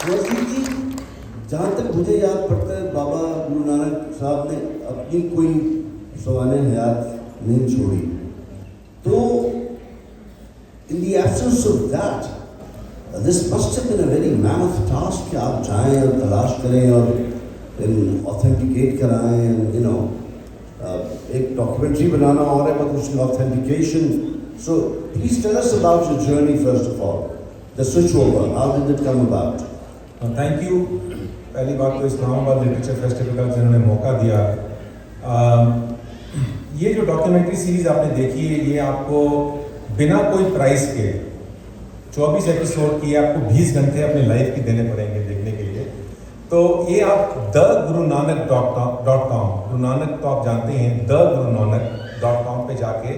वैसे कि जहाँ तक मुझे याद पड़ता है, बाबा गुरु नानक साहब ने अपनी कोई सवाने हयात नहीं छोड़ी। तो in the absence of that, this must have been a very mammoth task कि आप जाएं और तलाश करें और ऑथेंटिकेट कराएं, यू नो, एक डॉक्यूमेंट्री बनाना और है, बट उसकी authentication. So please tell us about your journey first of all, the switch over, how did it come about? Thank you. पहली बात तो इस्लामाबाद लिटरेचर फेस्टिवल का जिन्होंने मौका दिया। ये जो डॉक्यूमेंट्री सीरीज आपने देखी है, ये आपको बिना कोई प्राइस के 24 एपिसोड की आपको 20 घंटे अपनी लाइफ की देने पड़ेंगे देखने के लिए। तो ये आप thegurunanak.com, गुरु नानक तो आप जानते हैं, thegurunanak.com पे जाके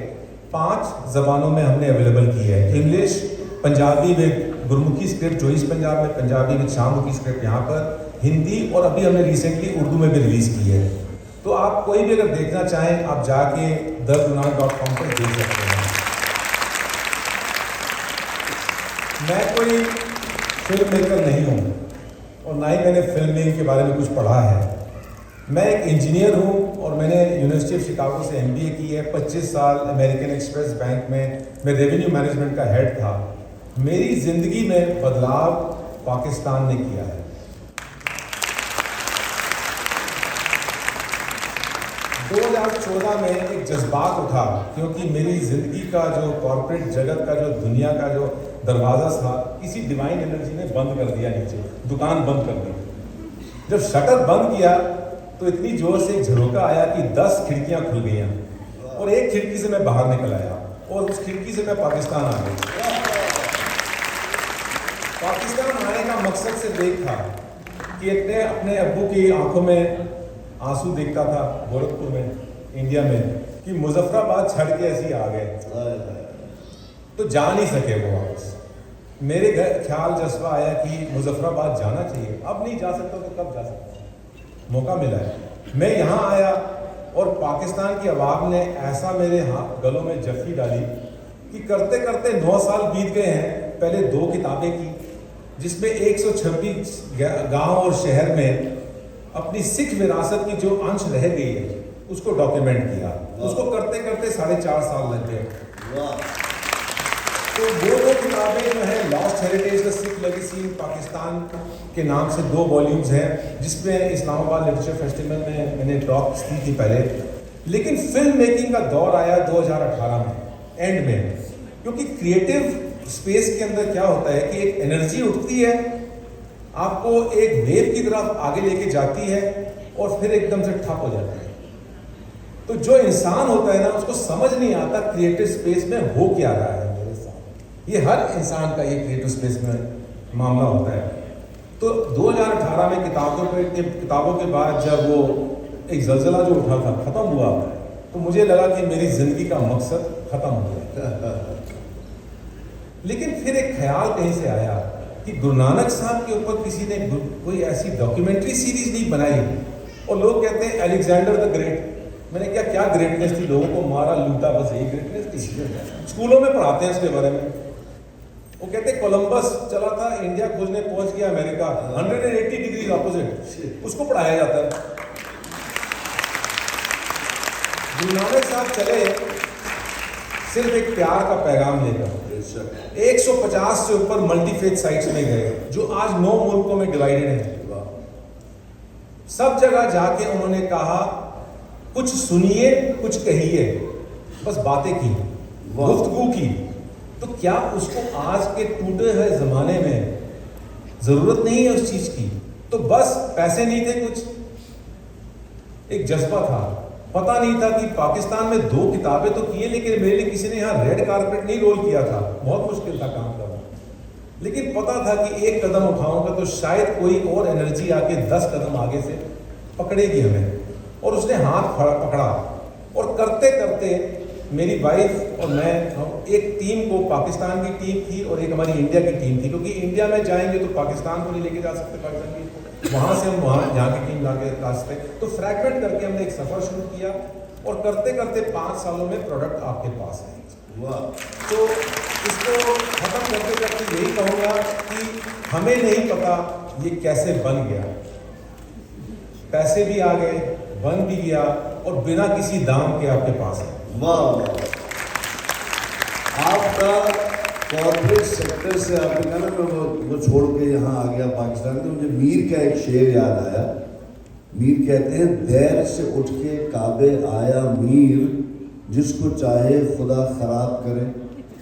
5 ज़बानों में हमने अवेलेबल की है। इंग्लिश, पंजाबी में गुरमुखी स्क्रिप्ट जो इस पंजाब में, पंजाबी में शाहमुखी स्क्रिप्ट यहाँ पर, हिंदी, और अभी हमने रिसेंटली उर्दू में भी रिलीज़ की है। तो आप कोई भी अगर देखना चाहें, आप जाके thegurunanak.com पर देख सकते हैं। मैं कोई फिल्म मेकर नहीं हूँ और ना ही मैंने फिल्म मेकिंग के बारे में कुछ पढ़ा है। मैं एक इंजीनियर हूँ और मैंने यूनिवर्सिटी ऑफ शिकागो से MBA की है। 25 साल अमेरिकन एक्सप्रेस बैंक में मैं रेवेन्यू मैनेजमेंट का हेड था। मेरी ज़िंदगी में बदलाव पाकिस्तान ने किया है। 2014 में एक जज्बात उठा, क्योंकि मेरी ज़िंदगी का जो कॉर्पोरेट जगत का, जो दुनिया का जो दरवाज़ा था, किसी डिवाइन एनर्जी ने बंद कर दिया, नीचे दुकान बंद कर दी। जब शटर बंद किया तो इतनी जोर से एक झरोका आया कि 10 खिड़कियां खुल गई और एक खिड़की से मैं बाहर निकल आया और उस खिड़की से मैं पाकिस्तान आ गया। पाकिस्तान आने का मकसद सिर्फ एक था कि अपने अब्बू की आंखों में आंसू देखता था गोरखपुर में, इंडिया में, कि मुजफ्फराबाद छड़ के ऐसे आ गए, तो जा नहीं सके वो वापस। मेरे ख्याल जज्बा आया कि मुजफ्फराबाद जाना चाहिए, अब नहीं जा सकता तो कब जा सकता। मौका मिला है, मैं यहाँ आया और पाकिस्तान की आवाम ने ऐसा मेरे गलों में जफ्फी डाली कि करते करते 9 साल बीत गए हैं। पहले 2 किताबें की, जिसमें 126 गांव और शहर में अपनी सिख विरासत की जो अंश रह गई है उसको डॉक्यूमेंट किया। उसको करते करते 4.5 साल लग गए। तो वो 2 किताबें जो है, lost heritage the Sikh legacy in Pakistan के नाम से 2 वॉल्यूम्स हैं, जिसमें इस्लामाबाद लिटरेचर फेस्टिवल में मैंने टॉक की थी पहले। लेकिन फिल्म मेकिंग का दौर आया 2018 में, एंड में, क्योंकि क्रिएटिव स्पेस के अंदर क्या होता है कि एक एनर्जी उठती है, आपको एक वेव की तरफ आगे लेके जाती है और फिर एकदम से ठप हो जाती है। तो जो इंसान होता है ना, उसको समझ नहीं आता क्रिएटिव स्पेस में हो क्या रहा है मेरे साथ। ये हर इंसान का ये क्रिएटिव स्पेस में मामला होता है। तो 2018 में किताबों के बाद जब वो एक जल्जला जो उठा था ख़त्म हुआ, तो मुझे लगा कि मेरी ज़िंदगी का मकसद ख़त्म हो गया। लेकिन फिर एक ख्याल कहीं से आया कि गुरु नानक साहब के ऊपर किसी ने कोई ऐसी डॉक्यूमेंट्री सीरीज नहीं बनाई, और लोग कहते हैं अलेक्जेंडर द ग्रेट। मैंने क्या ग्रेटनेस थी, लोगों को मारा लूटा, बस यही ग्रेटनेस थी। स्कूलों में पढ़ाते हैं उसके बारे में। वो कहते हैं कोलंबस चला था, इंडिया खोजने पहुंच गया अमेरिका, 180 डिग्री ऑपोजिट, उसको पढ़ाया जाता है। गुरु नानक साहब चले सिर्फ एक प्यार का पैगाम लेकर, 150 से ऊपर मल्टीफेथ साइट्स में गए, जो आज 9 मुल्कों में डिवाइडेड है। सब जगह जाके उन्होंने कहा, कुछ सुनिए कुछ कहिए, बस बातें की, गुफ्तगू की। तो क्या उसको आज के टूटे हुए जमाने में जरूरत नहीं है उस चीज की? तो बस पैसे नहीं थे, कुछ एक जज्बा था। पता नहीं था कि पाकिस्तान में 2 किताबें तो किए, लेकिन मेरे लिए किसी ने यहाँ रेड कारपेट नहीं रोल किया था। बहुत मुश्किल था काम करना, लेकिन पता था कि एक कदम उठाऊंगा तो शायद कोई और एनर्जी आके 10 कदम आगे से पकड़ेगी हमें। और उसने हाथ पकड़ा, और करते करते मेरी वाइफ और मैं, हम एक टीम को, पाकिस्तान की टीम थी और एक हमारी इंडिया की टीम थी, क्योंकि इंडिया में जाएंगे तो पाकिस्तान को नहीं लेके जा सकते, पाकिस्तान की वहाँ से हम यहाँ की टीम लाके रास्ते। तो फ्रैगमेंट करके हमने एक सफ़र शुरू किया, और करते करते 5 सालों में प्रोडक्ट आपके पास है। तो इसको खत्म करते करते यही कहूँगा कि हमें नहीं पता ये कैसे बन गया। पैसे भी आ गए, बन भी गया और बिना किसी दाम के आपके पास है। वाह, आपका कॉर्पोरेट सेक्टर से आपने कहा ना मैं वो छोड़ के यहाँ आ गया पाकिस्तान, तो मुझे मीर का एक शेर याद आया। मीर कहते हैं, देर से उठ के काबे आया मीर, जिसको चाहे खुदा खराब करे।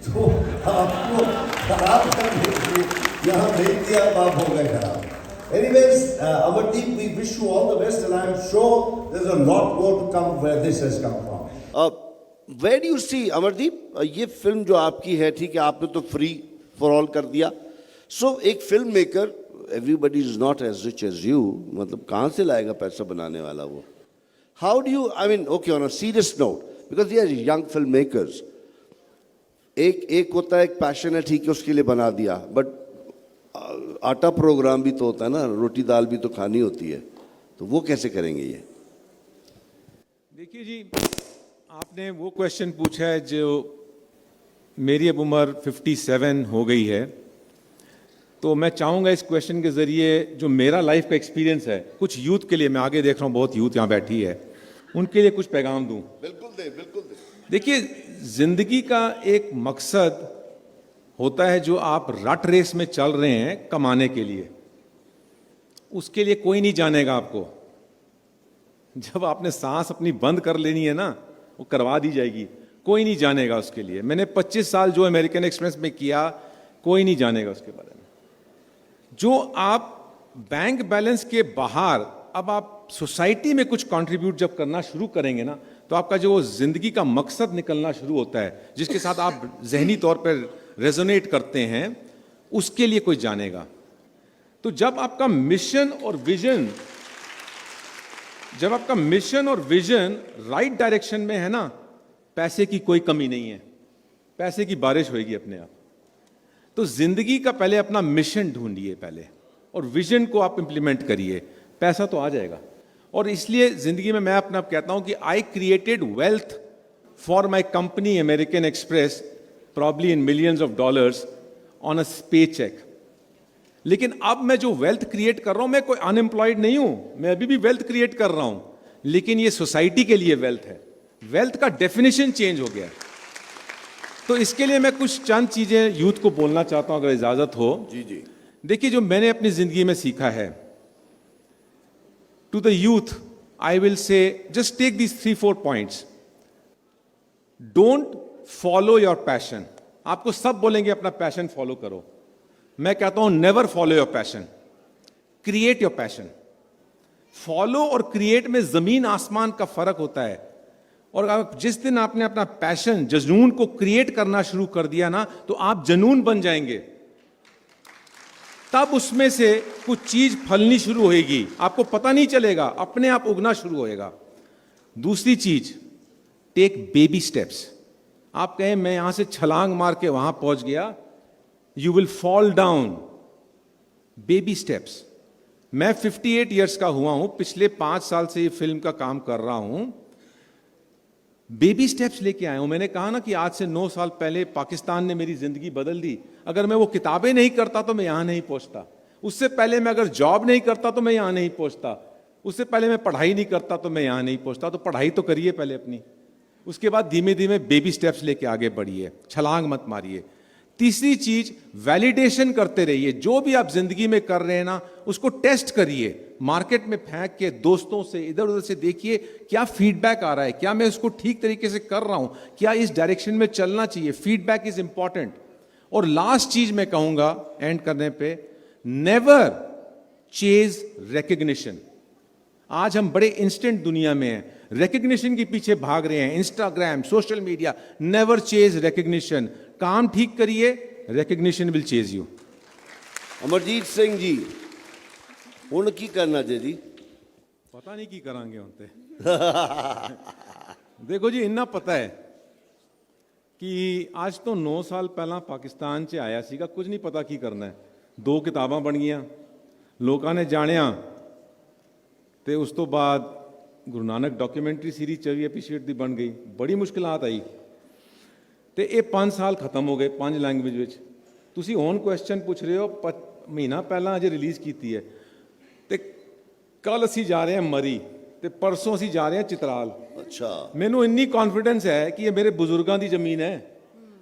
तो आपको खराब करने के लिए यहाँ भेज दिया, आप हो गए खराब। Anyways, Amardeep, we wish you all the best, and I'm sure there's a lot more to come where this has come from. Where do you see, Amardeep, ये फिल्म जो आपकी है, ठीक है, आपने तो फ्री फॉर ऑल कर दिया। So एक film maker, everybody is not as rich as you, मतलब कहाँ से लाएगा पैसा बनाने वाला वो? How do you, I mean, okay, on a serious note, because they are young filmmakers, एक होता है, एक पैशन है, ठीक है, उसके लिए बना दिया, बट आटा प्रोग्राम भी तो होता है ना, रोटी दाल भी तो खानी होती है, तो वो कैसे करेंगे ये? देखिए जी, आपने वो क्वेश्चन पूछा है जो मेरी अब उम्र 57 हो गई है, तो मैं चाहूँगा इस क्वेश्चन के ज़रिए जो मेरा लाइफ का एक्सपीरियंस है, कुछ यूथ के लिए, मैं आगे देख रहा हूँ बहुत यूथ यहाँ बैठी है, उनके लिए कुछ पैगाम दूँ। बिल्कुल दे, बिल्कुल दे। देखिए, ज़िंदगी का एक मकसद होता है जो आप रट रेस में चल रहे हैं कमाने के लिए, उसके लिए कोई नहीं जानेगा आपको। जब आपने सांस अपनी बंद कर लेनी है ना, वो करवा दी जाएगी, कोई नहीं जानेगा उसके लिए। मैंने 25 साल जो अमेरिकन एक्सप्रेस में किया, कोई नहीं जानेगा उसके बारे में। जो आप बैंक बैलेंस के बाहर अब आप सोसाइटी में कुछ कंट्रीब्यूट जब करना शुरू करेंगे ना, तो आपका जो जिंदगी का मकसद निकलना शुरू होता है, जिसके साथ आप जहनी तौर पर रेजोनेट करते हैं, उसके लिए कोई जानेगा। तो जब आपका मिशन और विजन राइट डायरेक्शन में है ना, पैसे की कोई कमी नहीं है, पैसे की बारिश होगी अपने आप। तो जिंदगी का पहले अपना मिशन ढूंढिए पहले, और विजन को आप इंप्लीमेंट करिए, पैसा तो आ जाएगा। और इसलिए जिंदगी में मैं अपने आप कहता हूं कि I created wealth for my company American express, probably in millions of dollars on a पे चेक। लेकिन अब मैं जो वेल्थ क्रिएट कर रहा हूं, मैं कोई अनएम्प्लॉयड नहीं हूं, मैं अभी भी वेल्थ क्रिएट कर रहा हूं, लेकिन ये सोसाइटी के लिए वेल्थ है। वेल्थ का डेफिनेशन चेंज हो गया है। तो इसके लिए मैं कुछ चंद चीजें यूथ को बोलना चाहता हूं, अगर इजाजत हो। जी जी। देखिए, जो मैंने अपनी जिंदगी में सीखा है, to the youth I will say, just take these 3-4 points. Don't follow your passion. आपको सब बोलेंगे अपना पैशन फॉलो करो, मैं कहता हूं never follow your passion, create your passion. Follow और क्रिएट में जमीन आसमान का फर्क होता है। और जिस दिन आपने अपना पैशन, जुनून को क्रिएट करना शुरू कर दिया ना, तो आप जुनून बन जाएंगे। तब उसमें से कुछ चीज फलनी शुरू होगी, आपको पता नहीं चलेगा, अपने आप उगना शुरू होएगा। दूसरी चीज, टेक बेबी स्टेप्स। आप कहें मैं यहां से छलांग मार के वहां पहुंच गया, you will fall down. Baby steps. मैं 58 ईयर्स का हुआ हूं, पिछले 5 साल से ये फिल्म का काम कर रहा हूं, बेबी स्टेप्स लेके आया हूं। मैंने कहा ना कि आज से 9 साल पहले पाकिस्तान ने मेरी जिंदगी बदल दी। अगर मैं वो किताबें नहीं करता तो मैं यहां नहीं पहुंचता। उससे पहले मैं अगर जॉब नहीं करता तो मैं यहां नहीं पहुंचता। उससे पहले मैं पढ़ाई नहीं करता तो मैं यहां नहीं पहुंचता। तो पढ़ाई तो करिए पहले अपनी, उसके बाद धीमे धीमे बेबी स्टेप्स लेके आगे बढ़िए, छलांग मत मारिए। तीसरी चीज, वैलिडेशन करते रहिए। जो भी आप जिंदगी में कर रहे हैं ना, उसको टेस्ट करिए, मार्केट में फेंक के, दोस्तों से, इधर उधर से देखिए क्या फीडबैक आ रहा है, क्या मैं उसको ठीक तरीके से कर रहा हूं, क्या इस डायरेक्शन में चलना चाहिए। Feedback is important. और लास्ट चीज मैं कहूंगा एंड करने पे, नेवर चेज रिकग्निशन। आज हम बड़े इंस्टेंट दुनिया में हैं, रिकग्निशन के पीछे भाग रहे हैं, Instagram, social media. Never chase recognition. काम ठीक करिए, recognition will chase you. Amarjit Singh ji, हुण की करना जी? पता नहीं की करांगे होते। देखो जी, इन्ना पता है कि आज तो 9 साल पहला पाकिस्तान च आया सीगा, कुछ नहीं पता की करना है। 2 किताबां बन गईयां, लोगों ने जानिया, ते उस तो बाद Guru Nanak documentary series 24 episode दी बन गई। बड़ी मुश्किलात आई, ते ये 5 साल खत्म हो गए 5 लैंग्वेज विच। ਤੁਸੀਂ ਹੁਣ ਕੁਐਸਚਨ ਪੁੱਛ ਰਹੇ ਹੋ ਮਹੀਨਾ ਪਹਿਲਾਂ ਅਜੇ ਰਿਲੀਜ਼ ਕੀਤੀ ਹੈ ਤੇ ਕੱਲ ਅਸੀਂ ਜਾ ਰਹੇ ਹਾਂ ਮਰੀ ਤੇ ਪਰਸੋਂ ਅਸੀਂ ਜਾ ਰਹੇ ਹਾਂ ਚਿਤਰਾਲ। अच्छा ਮੈਨੂੰ ਇੰਨੀ ਕੌਨਫੀਡੈਂਸ ਹੈ ਕਿ ਇਹ ਮੇਰੇ ਬਜ਼ੁਰਗਾਂ ਦੀ ਜ਼ਮੀਨ ਹੈ,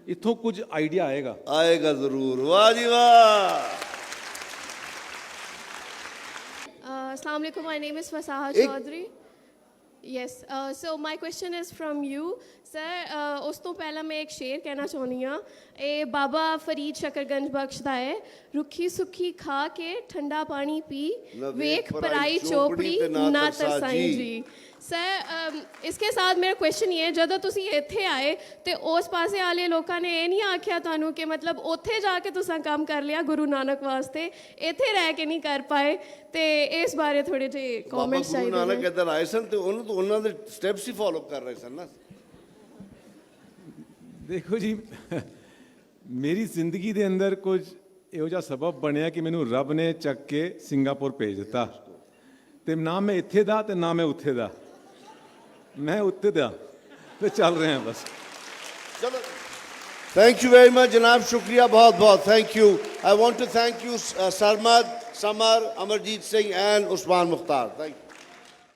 ਇੱਥੋਂ ਕੁਝ ਆਈਡੀਆ ਆਏਗਾ। आएगा जरूर। वाह जी वाह। Assalamu alaikum, my name is Fasaha एक- Chaudhary. Yes, so my question is from you. Sir, ਉਸ ਤੋਂ ਪਹਿਲਾਂ ਮੈਂ ਇੱਕ ਸ਼ੇਰ ਕਹਿਣਾ ਚਾਹੁੰਦੀ ਹਾਂ। ਇਹ ਬਾਬਾ ਫਰੀਦ ਸ਼ਕਰਗੰਜ ਬਖਸ਼ ਦਾ ਹੈ। ਰੁੱਖੀ ਸੁੱਖੀ ਖਾ ਕੇ ਠੰਡਾ ਪਾਣੀ ਪੀ, ਨਾ ਵੇਖ ਪਰਾਈ ਚੋਪੜੀ ਨਾ ਤਰਸਾਈ ਜੀ। ਸਰ ਇਸਕੇ ਸਾਥ ਮੇਰਾ ਕੁਐਸਚਨ ਇਹ ਹੈ, ਜਦੋਂ ਤੁਸੀਂ ਇੱਥੇ ਆਏ ਤੇ ਉਸ ਪਾਸੇ ਵਾਲੇ ਲੋਕਾਂ ਨੇ ਇਹ ਨਹੀਂ ਆਖਿਆ ਤੁਹਾਨੂੰ ਕਿ ਮਤਲਬ ਉੱਥੇ ਜਾ ਕੇ ਤੁਸੀਂ ਕੰਮ ਕਰ ਲਿਆ ਗੁਰੂ ਨਾਨਕ ਵਾਸਤੇ, ਇੱਥੇ ਰਹਿ ਕੇ ਨਹੀਂ ਕਰ ਪਾਏ, ਤੇ ਇਸ ਬਾਰੇ ਥੋੜੇ ਜਿਹੇ ਬਾਬਾ ਕਮੈਂਟਸ ਗੁਰੂ ਚਾਹੀਦੇ ਨਾਨਕ ਨੇ। ਇੱਧਰ ਆਏ ਸਨ ਤੇ ਉਹਨਾਂ ਦੇ ਸਟੈਪਸ ਹੀ ਫੋਲੋ ਕਰ ਰਹੇ ਸਨ ਨਾ। ਦੇਖੋ ਜੀ, ਮੇਰੀ ਜ਼ਿੰਦਗੀ ਦੇ ਅੰਦਰ ਕੁਝ ਇਹੋ ਜਿਹਾ ਸਬਬ ਬਣਿਆ ਕਿ ਮੈਨੂੰ ਰੱਬ ਨੇ ਚੱਕ ਕੇ ਸਿੰਗਾਪੁਰ ਭੇਜ ਦਿੱਤਾ, ਤੇ ਨਾ ਮੈਂ ਇੱਥੇ ਦਾ ਤੇ ਨਾ ਮੈਂ ਉੱਥੇ ਦਾ, ਮੈਂ ਉੱਥੇ ਦਾ, ਤੇ ਚੱਲ ਰਹੇ ਹਾਂ ਬਸ। चलो थैंक यू वेरी मच जनाब, शुक्रिया बहुत बहुत, thank you. I want to thank you Sarmad, Samar, Amarjeet Singh and Usman Mukhtar, thank you.